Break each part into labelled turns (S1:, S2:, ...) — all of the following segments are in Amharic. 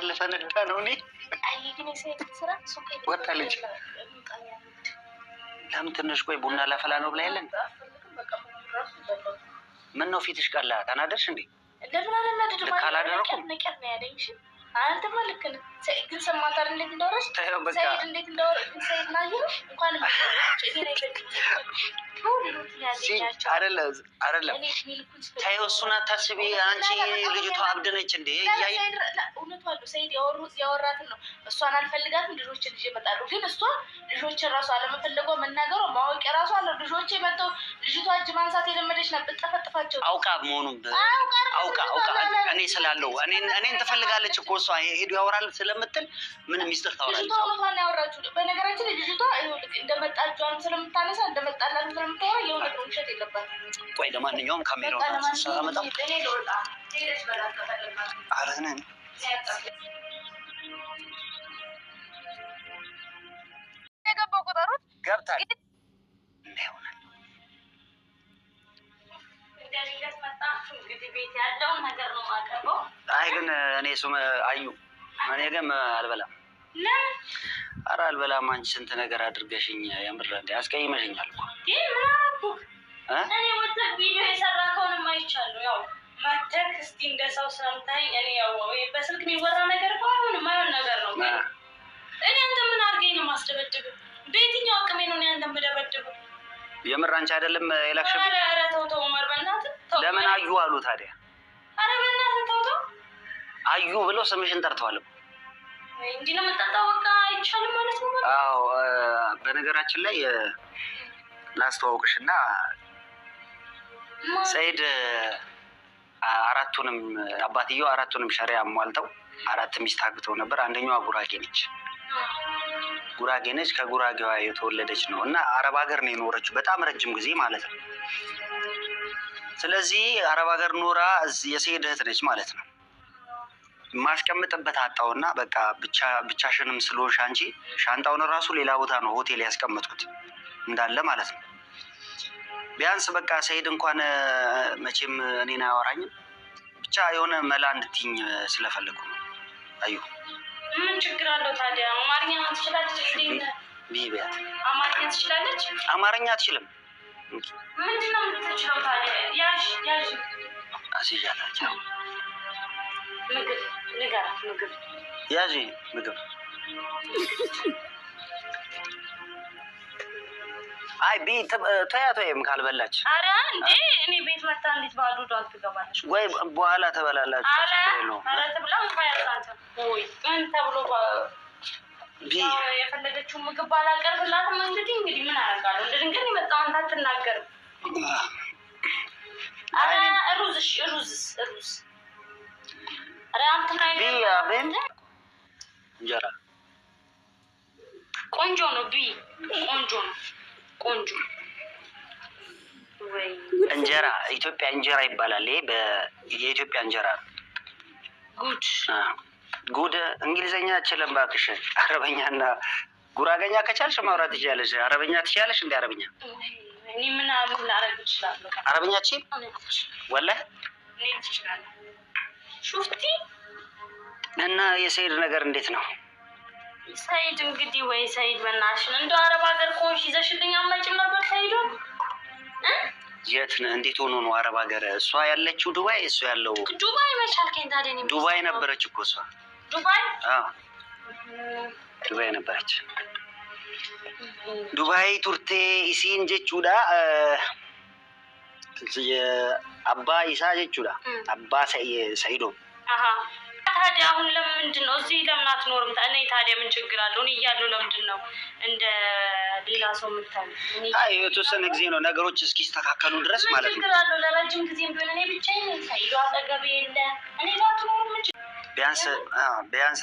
S1: ልፈነዳ ነው እኔ። ወጣለች። ለምን ትንሽ ቆይ ቡና ላፈላ ነው ብላ የለን? ምን ነው ፊትሽ ቀላ? ተናደድሽ እንዴ? ልክ አላደረኩም።
S2: አንተ ማለት ነው ግን ሰማታር እንዴት እንደወረሽ ሰይድ እንዴት እንደወረሽ ሰይድ ናዩ እንኳን
S1: አይደለም ታየው እሱን አታስቢ አንቺ ልጅቷ አብደነች እንዴ
S2: እውነቷን ነው ሰይድ ያወራትን ነው እሷን አልፈልጋትም ልጆችን ልጅ ይመጣሉ ግን እሷ ልጆችን ራሱ አለመፈለጓ መናገሯ ማወቅ ራሱ አለ ልጆች መተው ልጅቷ እጅ ማንሳት የለመደች ነበር ጠፈጥፋቸው
S1: አውቃ መሆኑን አውቃ እኔ ስላለው እኔን ትፈልጋለች እኮ እሷ ሄዱ ያወራል ስለምትል ምን ሚስጥር ታወራለች
S2: ልጅቷ እንኳን ያወራችሁ በነገራችን ላይ ልጅቷ እንደመጣጇን ስለምታነሳ እንደመጣላት ስለምታወራ የሆነ ውሸት የለባትም
S1: ቆይ ለማንኛውም ካሜራውን አመጣው
S2: እኔ ልወጣ ሄደሽ በላት ተፈልጋለች
S1: አረነን
S2: የገባው ቁጥሩት
S1: ገብታ አይ ግን እኔ ሱመ አዩ እኔ ግን አልበላም ኧረ አልበላም አንቺ ስንት ነገር አድርገሽኝ የምር እንደ አስቀይመሽኛል እኮ
S2: እኔ ወጥተህ ቪዲዮ የሰራከውንም አይቻለሁ ያው ማተክ እስቲ እንደሰው ሰምታይ እኔ ያው በስልክ የሚወራ ነገር ባይሆን ማይሆን ነገር ነው እኔ አንተ ምን አድርገኝ ነው ማስደበድብ በየትኛው አቅሜ ነው አንተ መደበድብ
S1: የምር አንቺ አይደለም የላክሽም
S2: ኧረ ተው ዑመር በእናትህ
S1: ለምን አዩ አሉ ታዲያ
S2: ኧረ በእናትህ ተው
S1: አዩ ብለው ስምሽን ጠርተዋል
S2: እንዴ ለምጣጣው በቃ አይቻልም ማለት ነው
S1: አዎ በነገራችን ላይ ላስተዋውቅሽና ሰይድ አራቱንም አባትየው አራቱንም ሸሪያ አሟልተው አራት ሚስት አግብተው ነበር አንደኛዋ ጉራጌ ነች ከጉራጌዋ የተወለደች ነው እና አረብ ሀገር ነው የኖረችው በጣም ረጅም ጊዜ ማለት ነው ስለዚህ አረብ ሀገር ኖራ የሰይድ እህት ነች ማለት ነው ማስቀምጥበት አጣውና በቃ ብቻሽንም ስለሆንሽ አንቺ ሻንጣውን ራሱ ሌላ ቦታ ነው ሆቴል ያስቀምጡት እንዳለ ማለት ነው ቢያንስ በቃ ሰይድ እንኳን መቼም እኔን አያወራኝም ብቻ የሆነ መላ እንድትይኝ ስለፈለኩ ነው አዩ
S2: ምን ችግር አለው ታዲያ አማርኛ ትችላለች እንዴ
S1: ቢቢያት
S2: አማርኛ ትችላለች
S1: አማርኛ አትችልም
S2: ምንድነው የምትችለው ታዲያ ያሽ
S1: አሲጃታቸው
S2: ምግብ ንገራት ምግብ
S1: ያጂ ምግብ አይ ቢት ተያቶይም ካልበላች
S2: አረ እንዴ እኔ ቤት መጣ እንዴት ባዶ ዳል ትገባለሽ
S1: ወይ በኋላ ተበላላችሁ ችግር የለውም
S2: አረ ተብላው ባያሳንተ ወይ ምን ተብሎ
S1: ቢ
S2: የፈለገችው ምግብ ባላቀርብላትም እንግዲህ ምን አደርጋለሁ እንደድንገት ይመጣው አንተ አትናገርም አረ ሩዝ አረ አንተ ላይ
S1: ቢያበን እንጀራ
S2: ቆንጆ ነው ቆንጆ ነው ቆንጆ ወይ
S1: እንጀራ ኢትዮጵያ እንጀራ ይባላል ይሄ የኢትዮጵያ እንጀራ ጉድ እንግሊዘኛ አችልም ባክሽ አረበኛና ጉራገኛ ከቻልሽ ማውራት ትችያለሽ አረበኛ ትችያለሽ እንደ አረበኛ
S2: እኔ ምን ላረግ እችላለሁ
S1: አረበኛ እቺ ወላሂ
S2: እኔ ትችላለህ ሹፍቲ
S1: እና የሰይድ ነገር እንዴት ነው
S2: ሰይድ እንግዲህ ወይ ሰይድ በእናትሽ እንደ አረብ ሀገር ኮንሽ ይዘሽልኝ አመጭም ነበር ሰይዶ
S1: የት እንዴት ሆኖ ነው አረብ ሀገር እሷ ያለችው ዱባይ እሱ ያለው
S2: ዱባይ መቻልከኝ ታዲያ ነው
S1: ዱባይ ነበረች እኮ እሷ
S2: ዱባይ
S1: ዱባይ ነበረች ዱባይ ቱርቴ ኢሲን ጀቹዳ አባ ኢሳ ጀቹዳ አባ ሰይዶ
S2: ታዲያ አሁን ለምንድን ነው እዚህ ለምን አትኖርም እኔ ታዲያ ምን ችግር አለው እኔ እያለሁ ለምንድን ነው እንደ ሌላ ሰው የምታየው
S1: አይ የተወሰነ ጊዜ ነው ነገሮች እስኪስተካከሉ ድረስ ማለት ነው
S2: ችግር አለው ለረጅም ጊዜም ቢሆን እኔ ብቻዬን ሰይዶ አጠገቤ የለ እኔ ላትኖር ምን
S1: ቢያንስ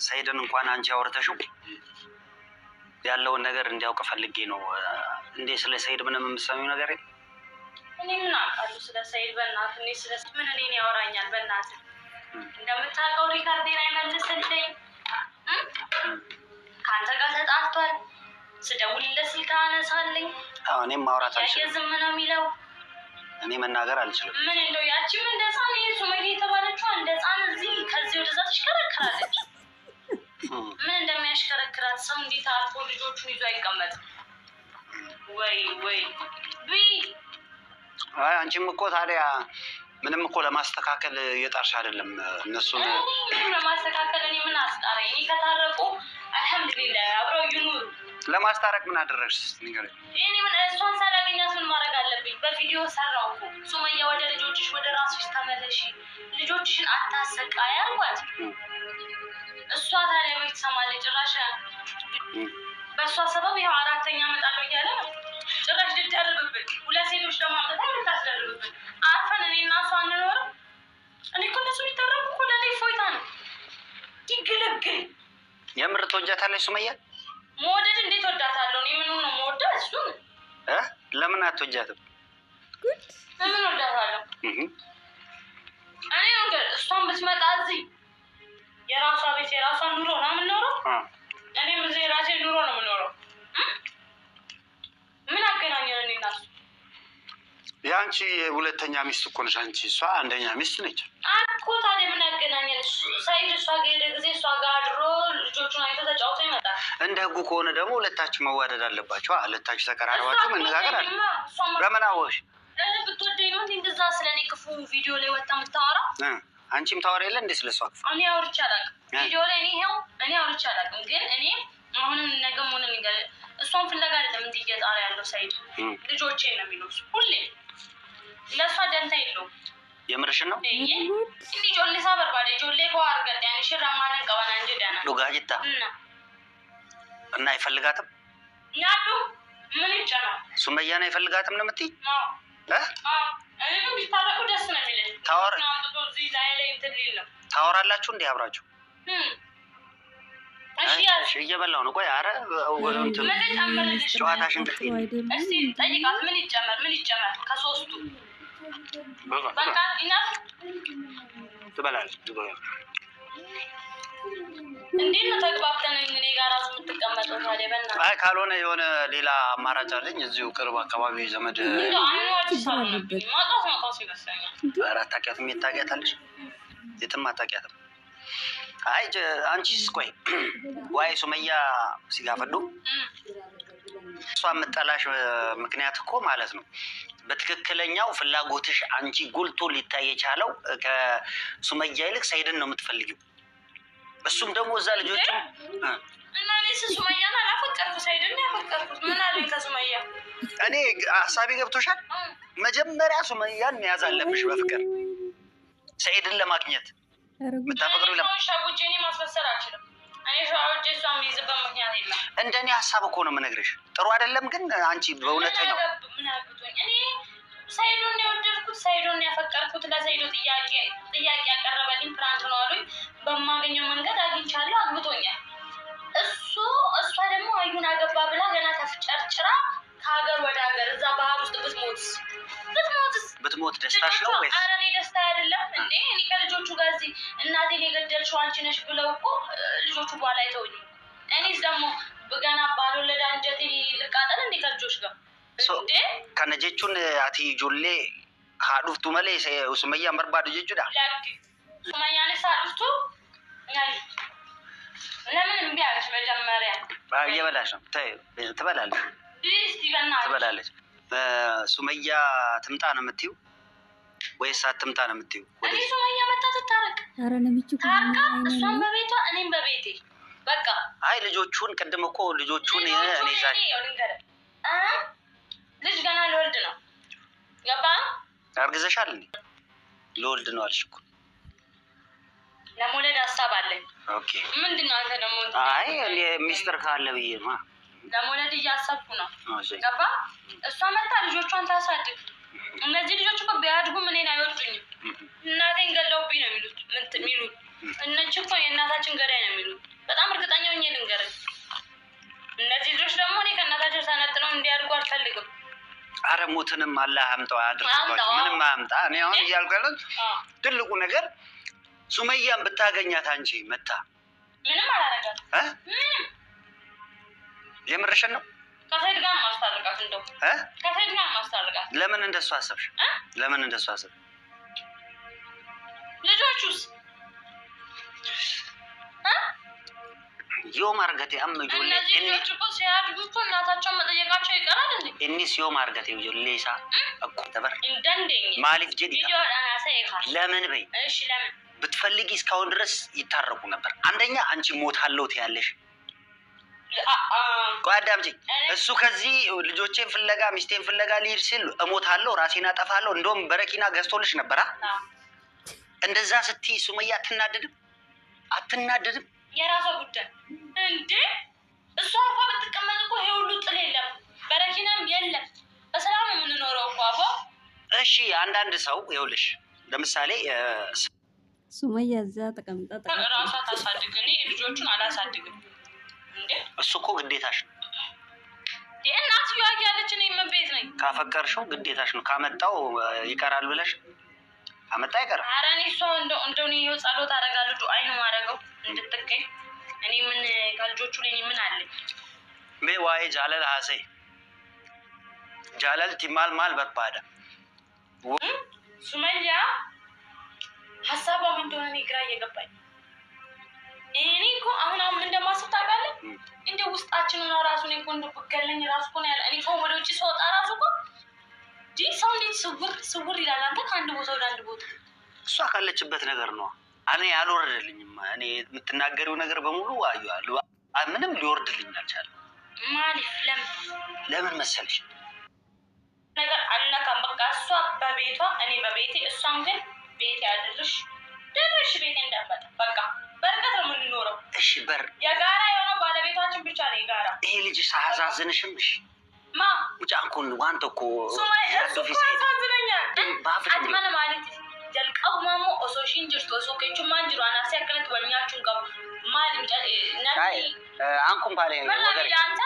S1: ሰይድን እንኳን አንቺ አውርተሽው ያለውን ነገር እንዲያውቅ ፈልጌ ነው እንዴ ስለ ሰይድ ምንም የምትሰሚው ነገር የለም
S2: እኔ ምን አውቃለሁ ስለ ሰይድ በእናትህ እኔ ስለ ምን እኔን ያወራኛል በእናትህ እንደምታውቀው ሪካርዴን አይመልስልኝ ከአንተ ጋር ተጣልቷል ስደውልለት ስልክ አነሳልኝ
S1: እኔም ማውራት አልችልም
S2: ዝም ነው የሚለው
S1: እኔ መናገር አልችልም።
S2: ምን እንደው ያቺም እንደ ህፃን ሱመያ የተባለችው እንደ ህፃን እዚህ ከዚህ ወደዛ ትሽከረከራለች። ምን እንደሚያሽከረክራት ሰው እንዴት አልፎ ልጆቹን ይዞ አይቀመጥም? ወይ
S1: አይ አንቺም እኮ ታዲያ ምንም እኮ ለማስተካከል እየጣርሽ አይደለም። እነሱን
S2: ለማስተካከል እኔ ምን አስጣረኝ? እኔ ከታረቁ አልሐምዱሊላህ አብረው ይኑሩ።
S1: ለማስታረቅ ምን አደረግሽ? ንገረኝ።
S2: እኔ ምን እሷን ሳላገኛት ምን ማድረግ አለብኝ? በቪዲዮ ሰራው እኮ ሱመያ ወደ ልጆችሽ ወደ ራስሽ ተመለሺ፣ ልጆችሽን አታሰቃይ አልኳት። እሷ ታዲያ ምን ትሰማለች? ጭራሽ በእሷ ሰበብ ይኸው አራተኛ እመጣለሁ እያለ ጭራሽ ልትደርብብን፣ ሁለት ሴቶች ደግሞ አምጥታ ልታስደርብብን። አርፈን እኔ እና እሷ አንኖርም። እኔ እኮ እነሱ የሚደረጉ እኮ ለእኔ ፎይታ ነው። ይግልግል።
S1: የምር ትወጃታለሽ ሱመያ?
S2: መውደድ እንዴት ወዳታለሁ? እኔ ምን ነው መወዳት? እሱን
S1: ለምን አትወጃትም?
S2: ምን ወዳታለሁ? እኔ ነገር እሷን ብትመጣ እዚህ የራሷ ቤት የራሷ ኑሮ ነው የምንኖረው። እኔም እዚህ የራሴ ኑሮ ነው የምኖረው። ምን አገናኘን እኔ እና እሱ?
S1: የአንቺ ሁለተኛ ሚስት እኮ ነሽ አንቺ፣ እሷ አንደኛ ሚስት ነች
S2: እኮ። ታዲያ ምን ያገናኘን? ሳይድ እሷ ጋር ሄደ ጊዜ እሷ ጋር አድሮ ልጆቹን አይቶ ተጫውቶ ይመጣል።
S1: እንደ ህጉ ከሆነ ደግሞ ሁለታችሁ መዋደድ አለባችሁ። ሁለታችሁ ተቀራርባችሁ መነጋገር አለ። በምን አወቅሽ?
S2: ብትወደኝ ነው እንደዛ ስለኔ ክፉ ቪዲዮ ላይ ወጣ የምታወራ?
S1: አንቺም ታወራ የለ እንዴ ስለሷ ክፉ?
S2: እኔ አውርቼ አላውቅም ቪዲዮ ላይ። እኔ አውርቼ አላውቅም። ግን እኔ አሁንም ነገም ሆነ ነገር እሷን ፍለጋ አይደለም እንዲገጣራ ያለው ሳይድ ልጆቼ ነው የሚሉት ሁሌ። ለእሷ ደንታ የለውም።
S1: የምርሽን ነው?
S2: እንዲ ጆሌ ሳበር ባደ ጆሌ ከዋርገጥ ያን ሽራማን ቀበና እንጂ ደና
S1: ዱጋጅታ እና አይፈልጋትም
S2: ያዱ ምን ይጨናል?
S1: ሱመያን አይፈልጋትም ነው የምትይ?
S2: እኔ ቢታረቁ ደስ ነው የሚለኝ።
S1: ታወራላችሁ እንዴ አብራችሁ? እሺ እየበላሁ ነው። ቆይ ኧረ ጨዋታሽን
S2: እስኪ ጠይቃት። ምን ይጨመር ከሶስቱ? በቃ ኢናፍ
S1: ትበላለች።
S2: እንዴት ነው ተግባብተን እኔ ጋር እራሱ የምትቀመጠው ታዲያ? በእናትህ
S1: አይ ካልሆነ የሆነ ሌላ አማራጭ አለኝ እዚሁ ቅርብ አካባቢ ዘመድ
S2: ማጣት ይመስለኛል።
S1: ኧረ አታውቂያትም? የት ታውቂያታለሽ? የትም አታውቂያትም። አይ አንቺስ ቆይ ዋይ ሱመያ ሲጋፈዱ እሷ የምጠላሽ ምክንያት እኮ ማለት ነው በትክክለኛው ፍላጎትሽ አንቺ ጎልቶ ሊታይ የቻለው ከሱመያ ይልቅ ሰይድን ነው የምትፈልጊው። እሱም ደግሞ እዛ ልጆቹ
S2: እና እኔስ ሱመያን አላፈቀርኩ ሰይድን ያፈቀርኩት። ምን አለኝ ከሱመያ?
S1: እኔ ሀሳቤ ገብቶሻል? መጀመሪያ ሱመያን መያዝ አለብሽ በፍቅር ሰይድን ለማግኘት። ምታፈቅሩ
S2: ሻጉጄ እኔ ማስመሰል አልችልም። እኔ ሻጉጄ እሷ የሚይዝበት ምክንያት የለም።
S1: እንደኔ ሀሳብ እኮ ነው የምነግርሽ። ጥሩ አይደለም ግን አንቺ በእውነተኛው
S2: ምን አግቶኝ? እኔ ሰይዱን የወደድኩት ሰይዱን ያፈቀርኩት ለሰይዱ ጥያቄ ያቀረበልኝ ፕራንክ ነው አሉኝ። በማገኘው መንገድ አግኝቻለሁ፣ አግብቶኛል። እሷ ደግሞ አዩን አገባ ብላ ገና ተፍጨርጭራ ከሀገር ወደ ሀገር እዛ ባህር ውስጥ
S1: ብትሞት ደስታሽ ነው ወይስ?
S2: ኧረ እኔ ደስታ አይደለም እንዴ። እኔ ከልጆቹ ጋር እዚህ እናቴን የገደልሽው አንቺ ነሽ ብለው እኮ ልጆቹ በኋላ አይተውኝ። እኔስ ደግሞ ገና ባልወለደ አንጀቴ ልቃጠል እንዴ ከልጆች ጋር እንዴ?
S1: ከነ ጀቹን አቲ ጆሌ ሀዱፍቱ መሌ ሱመያን በርባዱ ጀቹዳ
S2: ሱመያን ሳዱፍቱ ለምን እምቢ አለች? መጀመሪያ
S1: እየበላሽ ነው። ትበላለች ትበላለች። ሱመያ ትምጣ ነው የምትይው ወይስ አትምጣ ነው የምትይው?
S2: እኔ ሱመያ መጣ ትታረቅ ታርቃ እሷን በቤቷ እኔም በቤቴ በቃ።
S1: አይ ልጆቹን ቅድም እኮ ልጆቹን እኔ ዛሬ
S2: ልጅ ገና ልወልድ ነው። ገባ?
S1: አርግዘሻል እንዴ? ልወልድ ነው አልሽ እኮ።
S2: ለመውለድ ሀሳብ አለኝ።
S1: ኦኬ
S2: ምንድን ነው አንተ ደግሞ?
S1: አይ እኔ ሚስጥር ካለ ብዬ ነው።
S2: ለመውለድ እያሰብኩ ነው። ገባ? እሷ መጣ ልጆቿን ታሳድግ። እነዚህ ልጆች እኮ ቢያድጉም እኔን አይወዱኝም። እናቴን ገለውብኝ ነው የሚሉት። እነች እኮ የእናታችን ገዳይ ነው የሚሉት። በጣም እርግጠኛ ሆኜ ልንገርህ። እነዚህ ልጆች ደግሞ እኔ ከእናታቸው ተነጥለው እንዲያድጉ አልፈልግም።
S1: አረ ሞትንም አላህ አምጣው አያድርግባቸው። ምንም አያምጣ። እኔ አሁን እያልኩ ያለሁት ትልቁ ነገር ሱመያን ብታገኛት አንቺ መታ
S2: ምንም አላደረጋትም።
S1: የምርሽን ነው?
S2: ከሰይድ ጋር ማስታረቃት እንደው ከሰይድ ጋር ማስታረቃት።
S1: ለምን እንደሱ አሰብሽ? ለምን እንደሱ አሰብሽ?
S2: ልጆቹስ
S1: ዮም አርገቴ አምጆ
S2: እነዚህ ልጆች እኮ ሲያድጉ እኮ እናታቸውን መጠየቃቸው ይቀራል እንዴ?
S1: እኒስ ዮም አርገቴ ሌሳ እኮ ተበር
S2: እንደንደኝ
S1: ማሊፍ ጀዲ
S2: ቪዲዮ አናሳይካል።
S1: ለምን በይ?
S2: እሺ ለምን
S1: ብትፈልጊ እስካሁን ድረስ ይታረቁ ነበር። አንደኛ አንቺ ሞታለሁ ትያለሽ። ቆይ አዳምጪኝ። እሱ ከዚህ ልጆቼን ፍለጋ ሚስቴን ፍለጋ ሊሄድ ሲል እሞታለሁ፣ ራሴን አጠፋለሁ፣ እንደውም በረኪና ገዝቶልሽ ነበራ። እንደዛ ስትይ ሱመያ አትናደድም? አትናደድም?
S2: የራሷ ጉዳይ እንዴ። እሷ እንኳ ብትቀመጥ እኮ ይሄ ሁሉ ጥል የለም፣ በረኪናም የለም፣ በሰላም ነው የምንኖረው እኮ አቦ።
S1: እሺ አንዳንድ ሰው ይኸውልሽ፣ ለምሳሌ
S3: ሱመያ እዛ ተቀምጣ
S2: ራሷ ታሳድግ፣ እኔ ልጆቹን አላሳድግም። እንዴ
S1: እሱ እኮ ግዴታሽ ነው።
S2: እናትየዋ እያለች እኔ ምን ቤት ነኝ?
S1: ካፈቀርሽው ግዴታሽ ነው። ካመጣው ይቀራል ብለሽ ካመጣ ይቀራል።
S2: ኧረ እኔ እሷ እንደው እኔ ይኸው ጸሎት አደርጋለሁ፣ ዱዓይ ነው የማደርገው እንድትገኝ። እኔ ምን ከልጆቹ ላይ ምን አለኝ?
S1: ሜ ዋይ ጃለል ሀሴ ጃለል ቲማል ማል በባዳ
S2: ሱመያ ሀሳቧ ምን እንደሆነ እኔ ግራ እየገባኝ። እኔ እኮ አሁን ምን እንደማስብ ታውቃለህ? እንደ ውስጣችንን ራሱ እኔ እኮ እንደው ብገለኝ ራሱ እኮ ነው ያለ። እኔ እኮ ወደ ውጭ ስወጣ ራሱ እኮ ሰው እንዴት ስውር ይላል? አንተ ከአንድ ቦታ ወደ አንድ ቦታ።
S1: እሷ ካለችበት ነገር ነው። እኔ አልወረደልኝም። እኔ የምትናገሪው ነገር በሙሉ አየዋለሁ። ምንም ሊወርድልኝ አልቻለም።
S2: ማሊፍ
S1: ለምን መሰለሽ
S2: ነገር አልነካም። በቃ እሷ በቤቷ እኔ በቤቴ፣ እሷም ግን ቤቴ አይደለሽ ደረሽ ቤቴ እንዳመጣ በቃ በርቀት ነው የምንኖረው።
S1: እሺ በር
S2: የጋራ የሆነው ባለቤታችን ብቻ ነው የጋራ።
S1: ይሄ ልጅ ሳያሳዝንሽም? እሺ
S2: ማ
S1: ሙጫንኩን ዋንተ እኮ
S2: ያሳዝነኛል። አትመነ ማለት ጀልቀቡ ማሞ ኦሶሺን ጅርቶ ሶኬቹ ማንጅሩ አናሲ ያክነት ወኛችሁን ቀቡ ማልም
S1: አይ አንኩም ባለ
S2: ወገሬ አንተ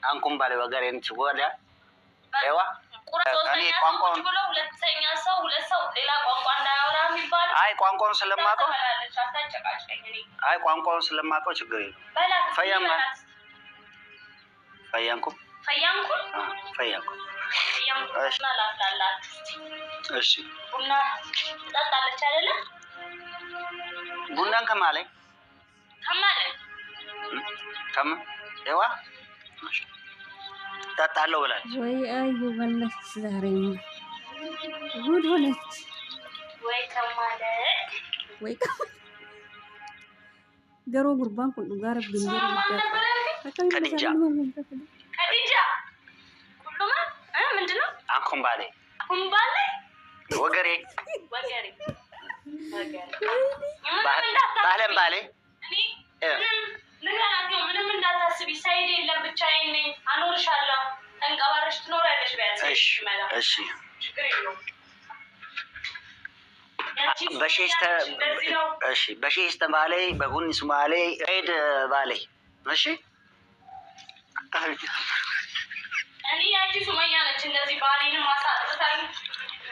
S1: አንኩም ባለ ወገሬ እንት ወዳ አይዋ
S2: እኔ ቋንቋውን ብሎ ሁለተኛ ሰው ሁለት ሰው ሌላ ቋንቋ እንዳያወራ የሚባል
S1: አይ ቋንቋውን ስለማውቀው አይ ቋንቋውን ስለማውቀው ችግር የለም። ፈያማ ፈያንኩ ፈያንኩ ፈያንኩ እሺ
S2: ላላላችሁ
S1: እሺ
S2: ቡና ጠጣለች አይደለ?
S1: ቡናን ከማለ ከማ አይዋ ጠጣለሁ ብላለች።
S3: ወይ አዩ በለች ዛሬ ጉድ ሆነች።
S2: ወይ ከማለ ወይ
S3: ገሮ ጉርባን ኩን ጋር ቢንገር
S1: ከዲጃ
S2: ሁሉማ ምንድነው?
S1: አንኩምባሌ ወገሬ ባለም ባሌ
S2: ምንም እንዳታስቢ፣ ሳይድ የለም ብቻዬን ነኝ። አኖርሻለሁ፣ ተንቀባረሽ ትኖሪያለሽ። ቢያንስ
S1: እሺ በሼስተ ባሌ በጉኒስ ባሌ ሄድ ባሌ እሺ።
S2: እኔ ያቺ ሱመያ ነች እንደዚህ ባሌንም አሳጥታኝ፣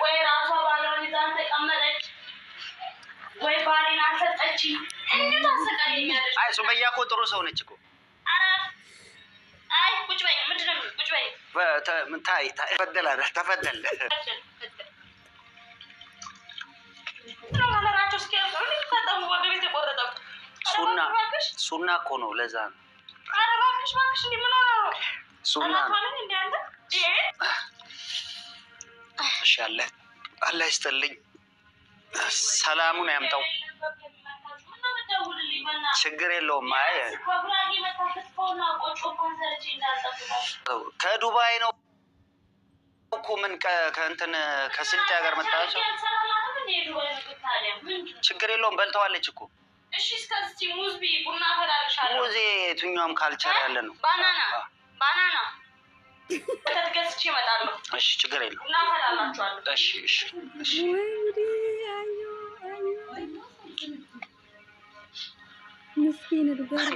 S2: ወይ ራሷ ባሏን ይዛን ተቀመጠች፣ ወይ ባሌን አልሰጠችኝ። እንዴት አሰቃየኛለች?
S1: አይ ሱመያ እኮ ጥሩ ሰው ነች እኮ።
S2: አይ ቁጭ በይ። ምንድን ነው ቁጭ በይ?
S1: ተፈደል ሱና እኮ ነው። ለዛ ነው ሱና ነው። እሺ አላህ ይስጥልኝ፣ ሰላሙን ያምጣው። ችግር የለውም። አይ ከዱባይ ነው እኮ ምን ከእንትን ከስልጤ ሀገር መጣች። ችግር የለውም። በልተዋለች እኮ።
S2: እሺ እስከዚህ ሙዝ ቢ ቡና ፈላልሻለሁ።
S1: ሙዝ የትኛውም ካልቸር ያለ ነው።
S2: ባናና ተገዝቼ እመጣለሁ።
S1: እሺ ችግር የለውም።
S2: ቡና ፈላላችኋለሁ።
S1: እሺ
S3: ምስኪን ድጋር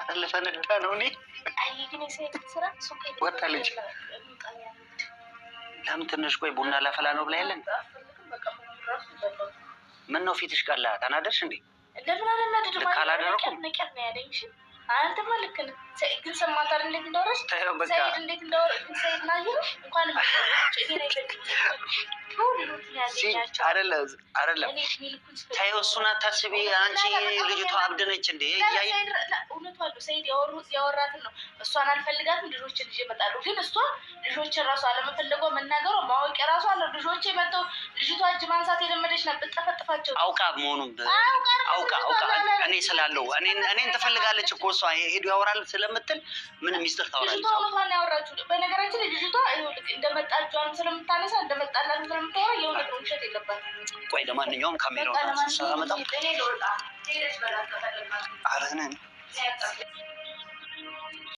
S1: አለፈነዳ ነው። እኔ ወጣለች። ለምን ትንሽ ቆይ ቡና ላፈላ ነው ብላ የለን? ምን ነው ፊትሽ ቀላ? ተናደርሽ እንዴ? ልክ አላደረኩም።
S2: አንተማ ልክ ነህ። ሰኢድ ግን ሰማህ አይደል? እንዴት እንዳወራች ሰኢድ እንዴት እንዳወራ ግን ሰኢድ ናየው እንኳን
S1: አይደለም ተይው፣ እሱን አታስቢ አንቺ። ልጅቷ አብደነች እንዴ?
S2: እውነቱ አሉ ሰኢድ ያወራትን ነው። እሷን አልፈልጋትም ልጆችን ልጅ ይመጣሉ። ግን እሷ ልጆችን ራሱ አለመፈለጓ መናገሯ ማወቅ ራሱ አለ። ልጆች መጥተው ልጅቷ እጅ ማንሳት የለመደች ነው። ብጠፈጥፋቸው
S1: አውቃ መሆኑን አውቃ እኔ ስላለው እኔን ትፈልጋለች እኮ እሷ ሄዱ ያወራል ስለምትል ምን ሚስጥር ታወራለች?
S2: ልጅቷ እውነቷን ያወራችሁ። በነገራችን ላይ ልጅቷ እንደመጣጇን ስለምታነሳ እንደመጣላት ስለምታወራ የእውነት ነው፣ ውሸት የለባትም።
S1: ቆይ ለማንኛውም ካሜራውን ታመጣ